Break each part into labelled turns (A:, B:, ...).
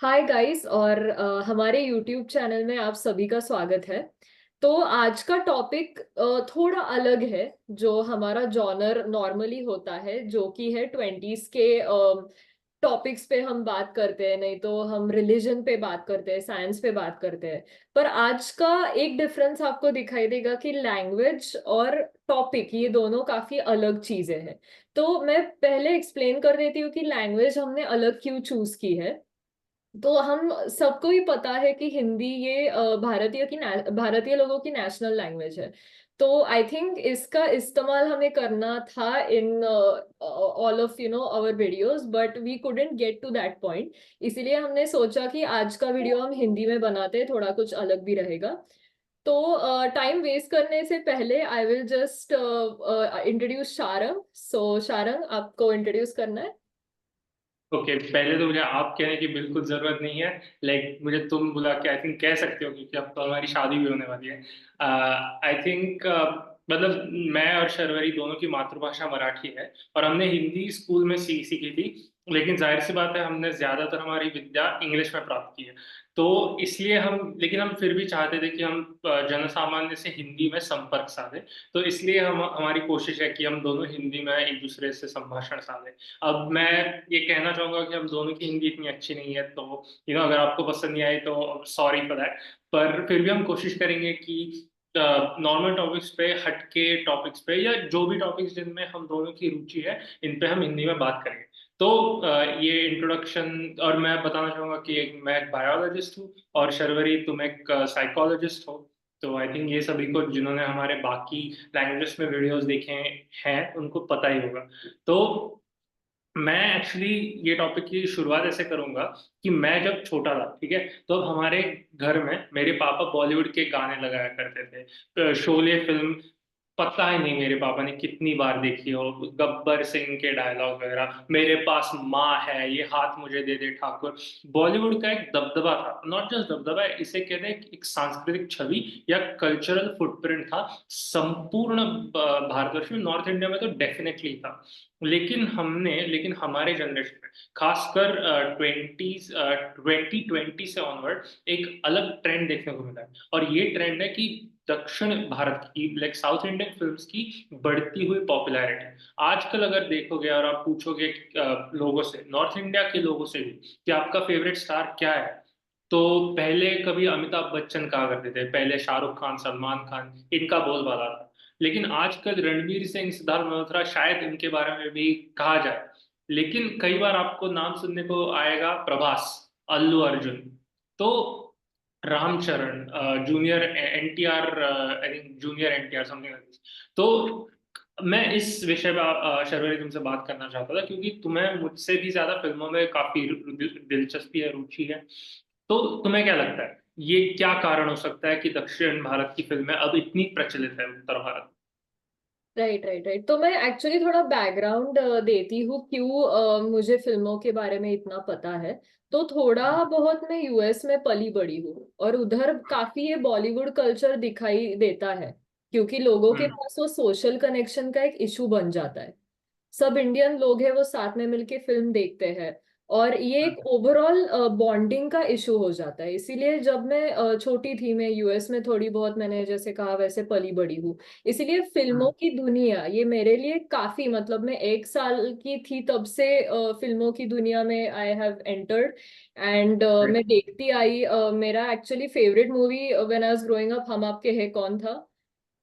A: Hi guys और हमारे YouTube channel में आप सभी का स्वागत है। तो आज का टॉपिक थोड़ा अलग है। जो हमारा जॉनर नॉर्मली होता है जो कि है ट्वेंटीज के टॉपिक्स पे हम बात करते हैं, नहीं तो हम रिलीजन पे बात करते हैं, साइंस पे बात करते हैं। पर आज का एक डिफरेंस आपको दिखाई देगा कि लैंग्वेज और टॉपिक ये दोनों काफी अलग चीजें हैं। तो मैं पहले एक्सप्लेन कर देती हूँ कि लैंग्वेज हमने अलग क्यों चूज की है। तो हम सबको ही पता है कि हिंदी ये भारतीय लोगों की नेशनल लैंग्वेज है। तो आई थिंक इसका इस्तेमाल हमें करना था in all of our videos, but we couldn't get to that point. इसीलिए हमने सोचा कि आज का वीडियो हम हिंदी में बनाते हैं, थोड़ा कुछ अलग भी रहेगा। तो टाइम वेस्ट करने से पहले I will just introduce Sharang. So Sharang, आपको इंट्रोड्यूस करना है।
B: ओके, पहले तो मुझे आप कहने की बिल्कुल जरूरत नहीं है। लाइक मुझे तुम बुला के आई थिंक कह सकते हो, क्योंकि अब तो हमारी शादी भी होने वाली है। आई थिंक मतलब मैं और शर्वरी दोनों की मातृभाषा मराठी है, और हमने हिंदी स्कूल में सीखी थी। लेकिन जाहिर सी बात है, हमने ज्यादातर हमारी विद्या इंग्लिश में प्राप्त की है। तो इसलिए लेकिन हम फिर भी चाहते थे कि हम जनसामान्य से हिंदी में संपर्क साधे। तो इसलिए हमारी कोशिश है कि हम दोनों हिंदी में एक दूसरे से संभाषण साधे। अब मैं ये कहना चाहूंगा कि हम दोनों की हिंदी इतनी अच्छी नहीं है, तो अगर आपको पसंद नहीं आई तो सॉरी फॉर दैट। पर फिर भी हम कोशिश करेंगे कि नॉर्मल टॉपिक्स पे, हटके टॉपिक्स पे, या जो भी टॉपिक्स जिनमें हम दोनों की रुचि है, इन पे हम हिंदी में बात करेंगे। तो ये इंट्रोडक्शन। और मैं बताना चाहूंगा कि मैं एक बायोलॉजिस्ट हूँ, और शर्वरी तुम एक साइकोलॉजिस्ट हो। तो आई थिंक ये सभी को, जिन्होंने हमारे बाकी लैंग्वेजेस में वीडियोस देखे हैं, उनको पता ही होगा। तो मैं एक्चुअली ये टॉपिक की शुरुआत ऐसे करूंगा कि मैं जब छोटा था, ठीक है, तो अब हमारे घर में मेरे पापा बॉलीवुड के गाने लगाया करते थे। शोले फिल्म, पता ही नहीं मेरे पापा ने कितनी बार देखी हो। गब्बर सिंह के डायलॉग वगैरह, मेरे पास माँ है, ये हाथ मुझे दे दे ठाकुर। बॉलीवुड का एक दबदबा था, नॉट जस्ट दबदबा, इसे कहते हैं एक सांस्कृतिक छवि या कल्चरल फुटप्रिंट था संपूर्ण भारतवर्ष में। नॉर्थ इंडिया में तो डेफिनेटली था। लेकिन हमारे जनरेशन में, खासकर 2020 से ऑनवर्ड, एक अलग ट्रेंड देखने को मिला है। और ये ट्रेंड है कि दक्षिण भारत की, लाइक साउथ इंडियन फिल्म्स की बढ़ती हुई पॉपुलैरिटी। आजकल अगर देखोगे और आप पूछोगे लोगों से, नॉर्थ इंडिया के लोगों से भी, कि आपका फेवरेट स्टार क्या है, तो पहले कभी अमिताभ बच्चन कहा करते थे, पहले शाहरुख खान, सलमान खान, इनका बोलबाला था। लेकिन आजकल रणवीर सिंह, सिद्धार्थ मल्होत्रा, शायद इनके बारे में भी कहा जाए। लेकिन कई बार आपको नाम सुनने को आएगा प्रभास, अल्लू अर्जुन, तो Ram Charan, junior NTR, I think junior NTR, something like this. तो मैं इस विषय पर शर्वरी तुमसे बात करना चाहता था, क्योंकि तुम्हें मुझसे भी ज्यादा फिल्मों में काफी दिलचस्पी है, रुचि है। तो तुम्हें क्या लगता है, ये क्या कारण हो सकता है कि दक्षिण भारत की फिल्में अब इतनी प्रचलित है उत्तर भारत
A: राइट राइट राइट। तो मैं एक्चुअली थोड़ा बैकग्राउंड देती हूँ क्यों मुझे फिल्मों के बारे में इतना पता है। तो थोड़ा बहुत मैं यूएस में पली बड़ी हूँ और उधर काफी ये बॉलीवुड कल्चर दिखाई देता है, क्योंकि लोगों के
B: में?
A: पास वो सोशल कनेक्शन का एक इशू बन जाता है। सब इंडियन लोग हैं वो साथ में मिलके फिल्म देखते हैं, और ये एक ओवरऑल बॉन्डिंग का इशू हो जाता है। इसीलिए जब मैं छोटी थी, मैं यूएस में थोड़ी बहुत, मैंने जैसे कहा वैसे पली बड़ी हूँ। इसीलिए फिल्मों की दुनिया ये मेरे लिए काफी, मतलब मैं 1 साल की थी तब से फिल्मों की दुनिया में आई हैव एंटर्ड। एंड मैं देखती आई। मेरा actually favourite movie when I was growing up हम आपके है कौन था।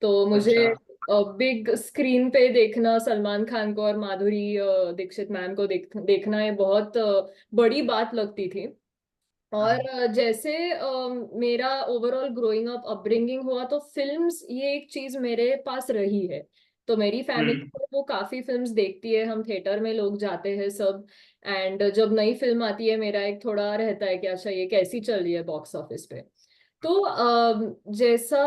A: तो
B: अच्छा।
A: मुझे बिग स्क्रीन पे देखना, सलमान खान को और माधुरी दीक्षित मैम को देखना ये बहुत बड़ी बात लगती थी। और जैसे मेरा ओवरऑल ग्रोइंग अप अपब्रिंगिंग हुआ, तो फिल्म्स ये एक चीज मेरे पास रही है। तो मेरी फैमिली
B: हम्म।
A: वो काफी फिल्म्स देखती है, हम थिएटर में लोग जाते हैं सब। एंड जब नई फिल्म आती है मेरा एक थोड़ा रहता है कि अच्छा ये कैसी चल रही है बॉक्स ऑफिस पे। तो जैसा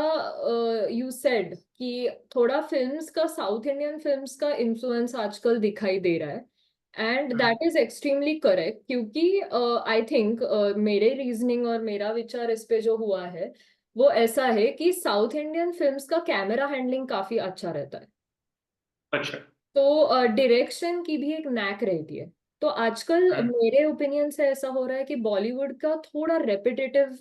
A: यू सेड कि थोड़ा फिल्म्स का, साउथ इंडियन फिल्म्स का इन्फ्लुएंस आजकल दिखाई दे रहा है। And that is extremely correct, क्योंकि आई थिंक मेरे रीजनिंग और मेरा विचार इस पे जो हुआ है वो ऐसा है कि साउथ इंडियन फिल्म्स का कैमरा हैंडलिंग काफी अच्छा रहता है।
B: अच्छा।
A: तो डायरेक्शन की भी एक नैक रहती है। तो आजकल
B: हम्म
A: मेरे ओपिनियन से ऐसा हो रहा है कि बॉलीवुड का थोड़ा रेपिटेटिव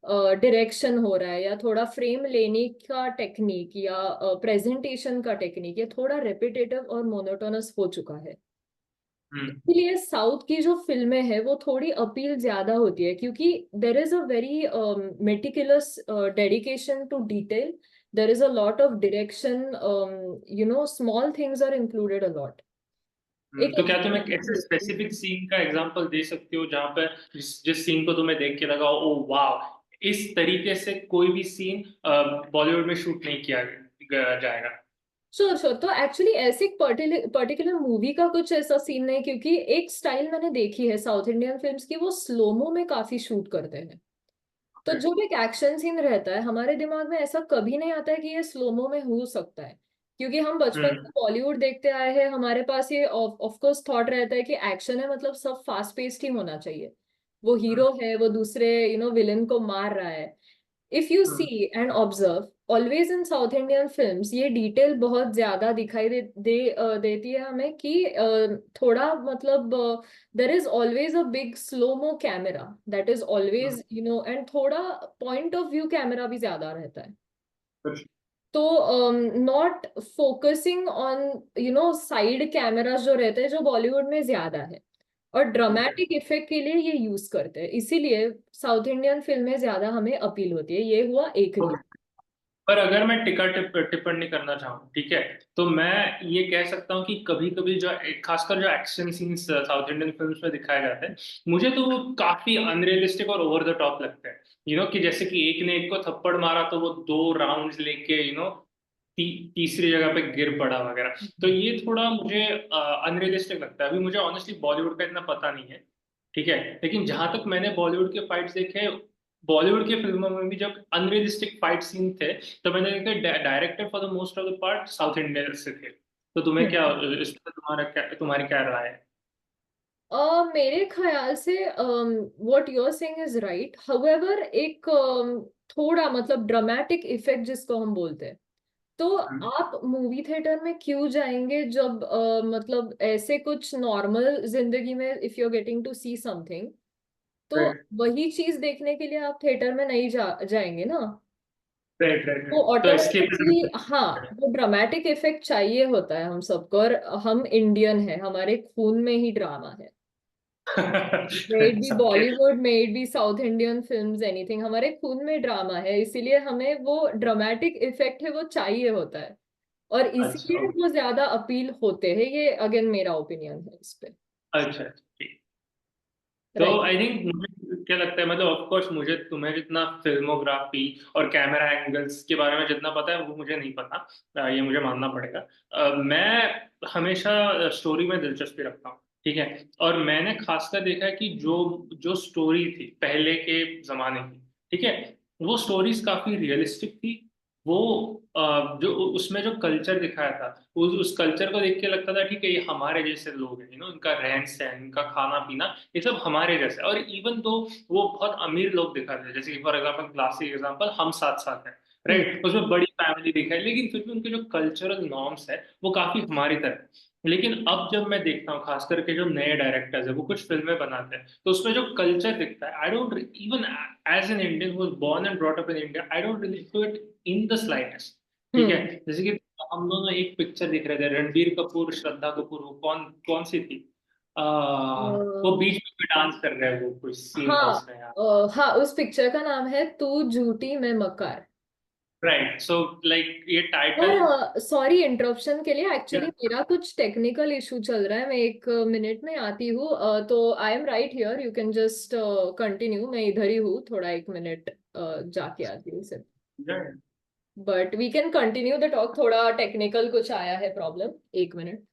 A: डायरेक्शन हो रहा है, या थोड़ा फ्रेम लेने का टेक्निक या प्रेजेंटेशन का टेक्निक, ये थोड़ा रेपिटेटिव और मोनोटोनस हो चुका है।
B: हम्म
A: इसलिए साउथ की जो फिल्में हैं वो थोड़ी अपील ज्यादा होती है, क्योंकि there is a very meticulous dedication to detail, there is a lot of direction, small things are included a lot. एक
B: तो क्या तुम एक ऐसे स्पेसिफिक सीन का एग्जांपल दे सकते हो जहां पर जिस सीन को तुम्हें देख के लगा ओ वाह, इस तरीके से कोई भी सीन बॉलीवुड में शूट नहीं किया जाएगा?
A: Sure sure. तो एक्चुअली ऐसे पर्टिकुलर मूवी का कुछ ऐसा सीन नहीं, क्योंकि एक स्टाइल मैंने देखी है साउथ इंडियन फिल्म्स की, वो स्लोमो में काफी शूट करते हैं। तो
B: Okay.
A: जब एक एक्शन सीन रहता है, हमारे दिमाग में ऐसा कभी नहीं आता है कि ये स्लोमो में हो सकता है, क्योंकि हम बचपन से
B: हम्म
A: बॉलीवुड देखते आए हैं। हमारे पास ये ऑफ कोर्स थॉट रहता है कि एक्शन है मतलब सब फास्ट पेस्ड ही होना चाहिए, वो
B: हम्म
A: हीरो है, वो दूसरे विलन को मार रहा है। If you see
B: hmm
A: and observe, always in South Indian films ये डिटेल बहुत ज्यादा दिखाई देती है हमें कि थोड़ा मतलब there is always a big slomo camera that is
B: hmm
A: always and थोड़ा पॉइंट ऑफ व्यू कैमरा भी ज्यादा रहता है।
B: कुछ-
A: तो not focusing on side cameras जो रहते हैं, जो बॉलीवुड में ज्यादा है, और
B: okay.
A: ड्रामेटिक इफेक्ट के लिए ये यूज करते हैं, इसीलिए साउथ इंडियन फिल्में ज्यादा हमें अपील होती है। ये हुआ एक
B: Okay.
A: रीजन।
B: पर अगर मैं टिप्पणी करना चाहूँ, ठीक है, तो मैं ये कह सकता हूँ कि कभी कभी जो खासकर जो action scenes south Indian films में दिखाए जाते हैं, मुझे तो वो काफी अनरियलिस्टिक और ओवर द टॉप लगते हैं। कि जैसे कि एक ने एक को थप्पड़ मारा तो वो 2 राउंड्स लेके तीसरी जगह पे गिर पड़ा वगैरह। तो ये थोड़ा मुझे अनरियलिस्टिक लगता है। अभी मुझे ऑनेस्टली बॉलीवुड का इतना पता नहीं है, ठीक है, लेकिन जहां तक मैंने बॉलीवुड के फाइट्स देखे, बॉलीवुड की फिल्मों में भी जब अनरियलिस्टिक फाइट सीन थे, तो मैंने देखा director for the most of the part south Indian से थे। तो तुम्हें क्या,
A: हम्म।
B: इस पर तुम्हारी क्या राय है?
A: मेरे ख्याल से what you are saying is right, however एक थोड़ा मतलब ड्रामेटिक इफेक्ट जिसको हम बोलते हैं, तो
B: हम्म,
A: आप मूवी थिएटर में क्यों जाएंगे जब मतलब ऐसे कुछ नॉर्मल जिंदगी में if you are getting to see something, तो
B: राइट
A: वही चीज देखने के लिए आप थिएटर में नहीं जाएंगे ना।
B: राइट राइट
A: तो
B: राइट, तो
A: ऑटोमेटिकली
B: एस्केप।
A: हाँ, वो ड्रामेटिक इफेक्ट चाहिए होता है हम सबको, और हम इंडियन है, हमारे खून में ही ड्रामा है। मे इट बी
B: सबके।
A: Bollywood, may it be south Indian films, anything, हमारे खून में ड्रामा है, इसीलिए हमें वो ड्रामेटिक इफेक्ट है वो चाहिए होता है, और
B: अच्छा
A: इसीलिए वो ज्यादा अपील होते हैं। ये अगेन मेरा ओपिनियन है इस पे।
B: अच्छा ठीक। तो
A: राइट।
B: आई थिंक मुझे क्या लगता है, मतलब ऑफ कोर्स मुझे तुम्हें जितना फिल्मोग्राफी और कैमरा एंगल्स के बारे में जितना पता है वो मुझे नहीं पता। ये मुझे मानना पड़ेगा। मैं हमेशा स्टोरी में दिलचस्पी रखता हूँ, ठीक है। और मैंने खासकर देखा है कि जो जो स्टोरी थी पहले के जमाने की, ठीक है, वो स्टोरीज काफी रियलिस्टिक थी। वो जो उसमें जो कल्चर दिखाया था, उस कल्चर को देख के लगता था ठीक है, ये हमारे जैसे लोग हैं, इनका रहन सहन, इनका खाना पीना, ये सब हमारे जैसे। और इवन तो वो बहुत अमीर लोग दिखाते हैं, जैसे कि फॉर एग्जांपल क्लासिक एग्जांपल हम साथ साथ हैं,
A: हम्म।
B: राइट, उसमें बड़ी फैमिली दिखाई, लेकिन फिर भी उनके जो कल्चरल नॉर्म्स है वो काफी हमारी तरह है। लेकिन अब जब मैं देखता हूँ खास करके जो नए डायरेक्टर्स है वो कुछ फिल्में बनाते हैं, तो उसमें जो कल्चर दिखता है, I don't even as an Indian who was born and brought up in India, I don't relate to it in the slightest. ठीक है,
A: हम्म।
B: जैसे कि हम दोनों एक पिक्चर दिख रहे थे, रणबीर कपूर श्रद्धा कपूर, वो कौन कौन सी थी, वो
A: अ,
B: बीच में डांस कर रहे हैं, वो कुछ सीन था
A: हाँ।
B: उसमें यार।
A: हाँ, उस पिक्चर का नाम है तू झूठी मैं मकार।
B: राइट, सो लाइक ये टाइटल।
A: और सॉरी इंटरप्शन के लिए, एक्चुअली मेरा कुछ टेक्निकल इशू चल रहा है, मैं एक मिनट में आती हूँ। तो I am right here, you can just continue, मैं इधर ही हूँ, थोड़ा एक मिनट जाके आती हूँ सिर्फ। But we can continue the talk, थोड़ा टेक्निकल कुछ आया है प्रॉब्लम, एक मिनट।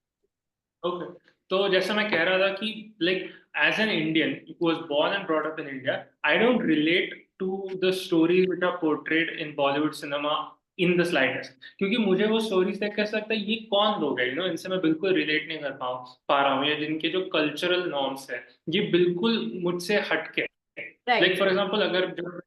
B: ओके, तो जैसा मैं कह रहा था कि like as an Indian who was born and brought up in India, I don't relate to the stories which are portrayed in Bollywood cinema in the slightest, क्योंकि मुझे वो स्टोरीज देख कर ऐसा लगता है ये कौन लोग हैं, इनसे मैं बिल्कुल रिलेट नहीं कर पा रहा हूँ, या जिनके जो कल्चरल नॉर्म्स है ये बिल्कुल मुझसे हटके। Like
A: right.
B: फॉर एग्जाम्पल, अगर जो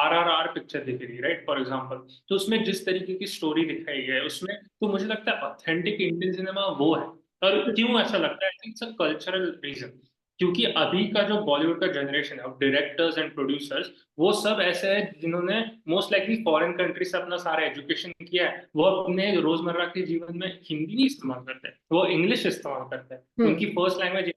B: RRR पिक्चर दिख रही है, राइट, फॉर एग्जाम्पल, तो उसमें जिस तरीके की स्टोरी दिखाई है उसमें, तो मुझे लगता है ऑथेंटिक इंडियन सिनेमा वो है। और क्यों ऐसा लगता है? I think it's a cultural reason, क्योंकि अभी का जो बॉलीवुड का जनरेशन है, डायरेक्टर्स एंड प्रोड्यूसर्स, वो सब ऐसे हैं जिन्होंने मोस्ट लाइकली फॉरेन कंट्री से अपना सारा एजुकेशन किया है। वो अपने रोजमर्रा के जीवन में हिंदी नहीं इस्तेमाल करते, वो इंग्लिश इस्तेमाल करते हैं।
A: हम्म
B: उनकी first language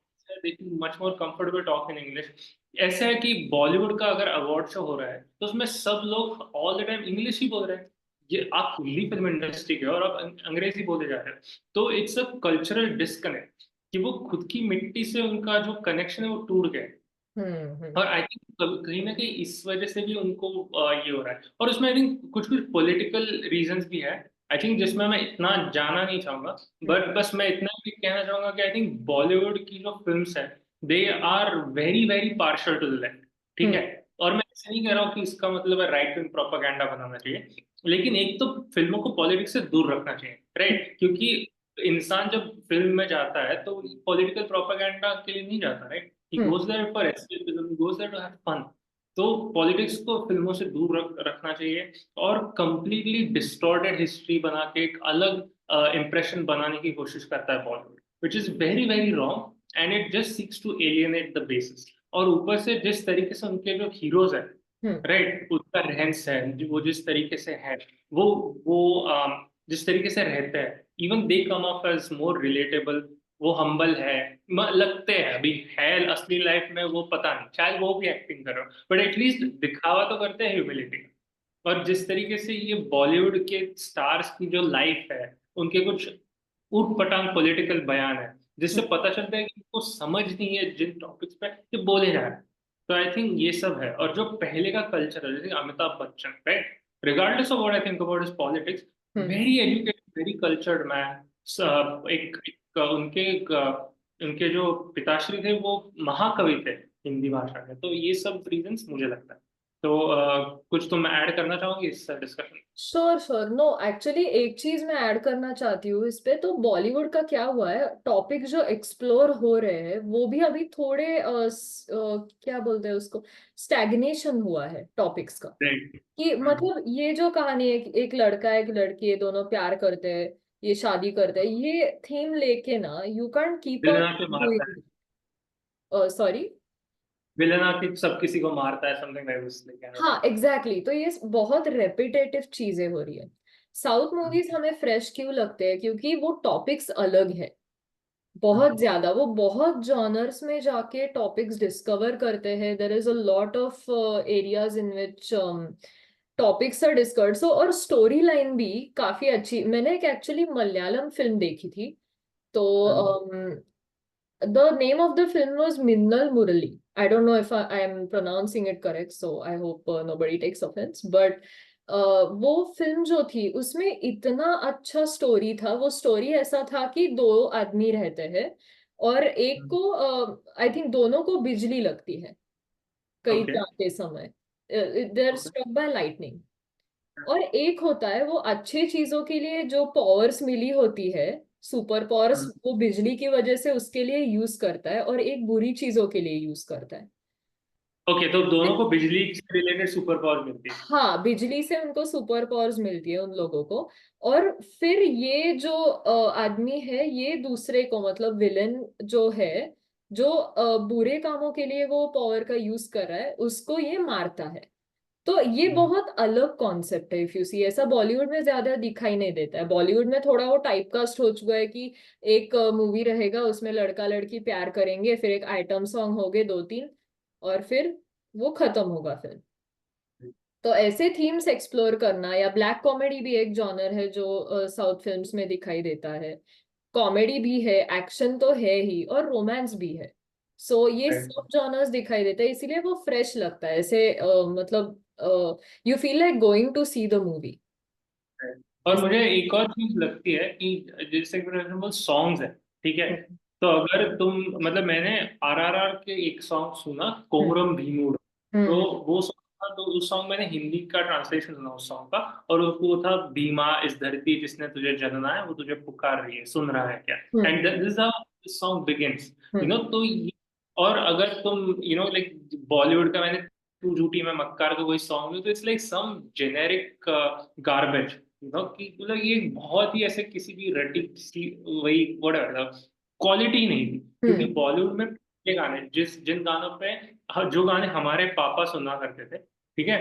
B: much more comfortable talk in English. ऐसा है कि बॉलीवुड का अगर अवार्ड शो हो रहा है तो उसमें सब लोग ऑल द टाइम इंग्लिश ही बोल रहे हैं। ये आप हिंदी फिल्म इंडस्ट्री के हो और आप अंग्रेजी बोले जा रहे हो। तो इट्स अ कल्चरल डिस्कनेक्ट, कि वो खुद की मिट्टी से उनका जो कनेक्शन है वो टूट गया है।
A: हम्म।
B: और आई थिंक कहीं ना कहीं इस वजह से भी उनको ये हो रहा है। और उसमें आई थिंक कुछ कुछ पॉलिटिकल रीजंस भी है, आई थिंक, जिसमें मैं इतना जाना नहीं चाहूंगा।
A: हम्म
B: बट बस मैं इतना भी कहना चाहूंगा कि आई थिंक बॉलीवुड की जो फिल्म्स है, they are very very partial to the left. ठीक
A: हम्म
B: है। और मैं ऐसे नहीं कह रहा हूँ कि इसका मतलब है राइट विंग प्रोपागेंडा बनाना चाहिए, लेकिन एक तो फिल्मों को पॉलिटिक्स से दूर रखना चाहिए, राइट? क्योंकि इंसान जब फिल्म में जाता है तो पॉलिटिकल प्रोपागेंडा के लिए नहीं जाता, right? He
A: hmm
B: goes there for escapism, he goes there to have fun. तो पॉलिटिक्स को फिल्मों से दूर रखना चाहिए, और कंप्लीटली डिस्टॉर्टेड हिस्ट्री बना के एक अलग इम्प्रेशन बनाने की कोशिश करता है Bollywood, which is very very wrong, and it just seeks to alienate the basis. और ऊपर से जिस तरीके से उनके जो हीरोज है,
A: हम्म
B: राइट, उसका रहन सहन, वो जिस तरीके से है, वो जिस तरीके से रहते हैं, even they come off as more relatable. वो हम्बल है, लगते हैं अभी, है असली लाइफ में वो पता नहीं, शायद वो भी एक्टिंग कर रहा हो, बट एटलीस्ट दिखावा तो करते हैं ह्यूमिलिटी का। और जिस तरीके से ये बॉलीवुड के स्टार्स की जो लाइफ है, उनके कुछ ऊट पटांग पॉलिटिकल बयान है, जिससे पता चलता है कि उनको समझ नहीं है जिन टॉपिक्स पे ये बोले जा रहे हैं। तो आई थिंक ये सब है। और जो पहले का कल्चर है, जैसे Amitabh Bachchan, right, regardless of what I think about his politics,
A: hmm.
B: Very educated, very cultured man. उनके जो पिताश्री थे वो महाकवि थे हिंदी भाषा के। तो ये सब रीजंस मुझे लगता है। तो कुछ तुम ऐड करना चाहोगे इस discussion?
A: Sure sure, no actually एक चीज मैं ऐड करना चाहती हूँ इस पे। तो बॉलीवुड का क्या हुआ है, टॉपिक जो एक्सप्लोर हो रहे हैं वो भी अभी थोड़े क्या बोलते हैं उसको, स्टैग्नेशन हुआ है टॉपिक्स का।
B: राइट।
A: कि मतलब ये जो कहानी है, एक लड़का एक लड़की, ये दोनों प्यार करते हैं, ये शादी करते हैं, ये थीम लेके ना you can't keep
B: villain
A: on
B: आके मारता है,
A: डूइंग। सॉरी।
B: विलन आके सब किसी को मारता है, समथिंग लाइक दिस, कहना
A: हाँ
B: चाहता
A: एग्जैक्टली exactly. तो ये बहुत रेपिटेटिव चीजें हो रही है। साउथ
B: हूँ।
A: मूवीज हमें फ्रेश क्यों लगते हैं, क्योंकि वो टॉपिक्स अलग है, बहुत ज्यादा। वो बहुत जॉनर्स में जाके टॉपिक्स डिस्कवर करते हैं। There is a lot of areas in which topics are discussed. So और स्टोरी लाइन भी काफी अच्छी। मैंने एक एक्चुअली मलयालम फिल्म देखी थी, तो the name of the film was Minnal Murali. I don't know if I am pronouncing it correct, so I hope nobody takes offence, but वो फिल्म जो थी उसमें इतना अच्छा स्टोरी था। वो स्टोरी ऐसा था कि दो आदमी रहते हैं और एक को आई थिंक दोनों को बिजली लगती है कहीं
B: ओके।
A: जाते समय, they are
B: okay.
A: Struck by lightning. और एक होता है वो अच्छे चीजों के लिए जो पावर्स मिली होती है, सुपर पावर्स, वो बिजली की वजह से उसके लिए यूज करता है, और एक बुरी चीजों के लिए यूज करता है।
B: ओके, तो दोनों को बिजली से रिलेटेड सुपर पावर मिलती है।
A: हाँ, बिजली से उनको सुपर पावर्स मिलती है उन लोगों को। और फिर ये जो आदमी है, ये दूसरे को, मतलब विलेन जो है, जो बुरे कामों के लिए वो पावर का यूज कर रहा है, उसको ये मारता है। तो ये बहुत अलग कॉन्सेप्ट है। इफ यू सी, ऐसा बॉलीवुड में ज्यादा दिखाई नहीं देता है। बॉलीवुड में थोड़ा वो टाइपकास्ट हो चुका है कि एक मूवी रहेगा, उसमें लड़का लड़की प्यार करेंगे, फिर एक आइटम सॉन्ग होंगे दो तीन, और फिर वो खत्म होगा फिल्म। तो ऐसे थीम्स एक्सप्लोर करना, या ब्लैक कॉमेडी भी एक जॉनर है जो साउथ फिल्म्स में दिखाई देता है। कॉमेडी भी है, एक्शन तो है ही, और रोमांस भी है। सो ये सब जॉनर्स दिखाई देता है, इसीलिए वो फ्रेश लगता है ऐसे। मतलब you feel like going to see the movie.
B: और मुझे एक और चीज लगती है कि जैसे फॉर एग्जाम्पल सॉन्ग्स है, ठीक है, तो अगर तुम, मतलब मैंने आरआरआर के एक सॉन्ग सुना, कोमरम भीमुड, तो
A: हम्म
B: वो सॉन्ग था, तो उस सॉन्ग मैंने हिंदी का ट्रांसलेशन सुना उस सॉन्ग का, और वो था, भीमा इस धरती जिसने तुझे जनना है, वो तुझे पुकार रही है, सुन रहा है क्या?
A: Hmm
B: and this how this song begins,
A: hmm
B: तो और अगर तुम लाइक बॉलीवुड का, मैंने तू झूठी मैं मक्कार का कोई सॉन्ग, तो it's like some generic garbage, कि मतलब ये बहुत ही ऐसे किसी भी रटी किसी, वही whatever, क्वालिटी नहीं थी, क्योंकि
A: हम्म।
B: बॉलीवुड में ये गाने जिन गानों पे जो गाने हमारे पापा सुना करते थे, ठीक है,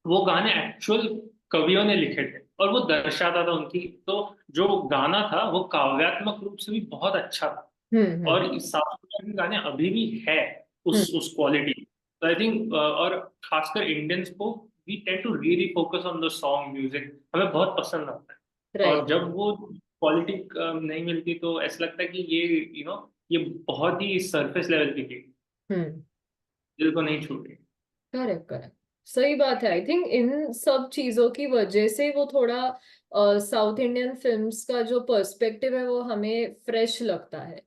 B: वो गाने एक्चुअल कवियों ने लिखे थे और वो दर्शाता था उनकी, तो जो गाना था वो काव्यात्मक रूप से भी बहुत अच्छा था।
A: हम्म।
B: और इस साउथ इंडिया के गाने अभी भी है
A: हम्म।
B: उस क्वालिटी। तो आई थिंक, और खासकर इंडियंस को, we tend to really focus on the song music, हमें बहुत पसंद आता है। और
A: राइट।
B: जब वो क्वालिटी नहीं मिलती तो ऐसा लगता है कि ये ये बहुत ही सरफेस लेवल की थी,
A: हम्म।
B: दिल को नहीं छू रही।
A: Correct correct. सही बात है। आई थिंक इन सब चीजों की वजह से वो थोड़ा साउथ इंडियन फिल्म्स का जो पर्सपेक्टिव है वो हमें फ्रेश लगता है।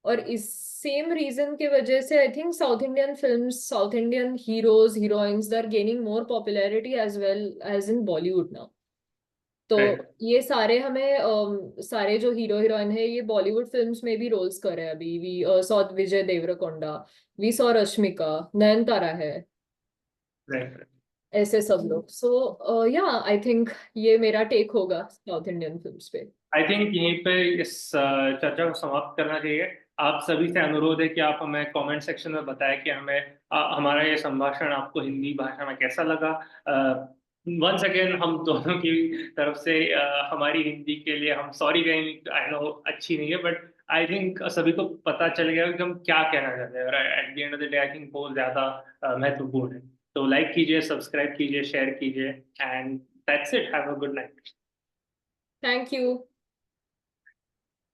A: और इस सेम रीजन की वजह से I think South Indian films, South Indian heroes heroines, they are gaining more popularity as well as in Bollywood now. तो
B: राइट।
A: ये सारे हमें सारे जो हीरो हीरोइन है ये बॉलीवुड फिल्म्स में भी रोल्स कर रहे हैं अभी। We saw Vijay Deverakonda, we saw Rashmika, Nayanthara है,
B: राइट।
A: ऐसे सब लोग। सो या आई थिंक ये मेरा टेक होगा साउथ इंडियन फिल्म्स पे।
B: आई थिंक यहीं पे इस चर्चा को समाप्त करना चाहिए। आप सभी से अनुरोध है कि आप हमें कमेंट सेक्शन में बताएं कि हमें हमारा ये संभाषण आपको हिंदी भाषा में कैसा लगा। वंस अगेन हम दोनों की तरफ से हमारी हिंदी के लिए हम सॉरी कहेंगे, आई नो अच्छी नहीं है, बट आई थिंक सभी को पता चल गया कि हम क्या कहना चाहते हैं, और at the end of the day I think वो ज्यादा महत्वपूर्ण है। तो लाइक कीजिए, सब्सक्राइब कीजिए, शेयर कीजिए, and that's it, have a good night.
A: Thank you.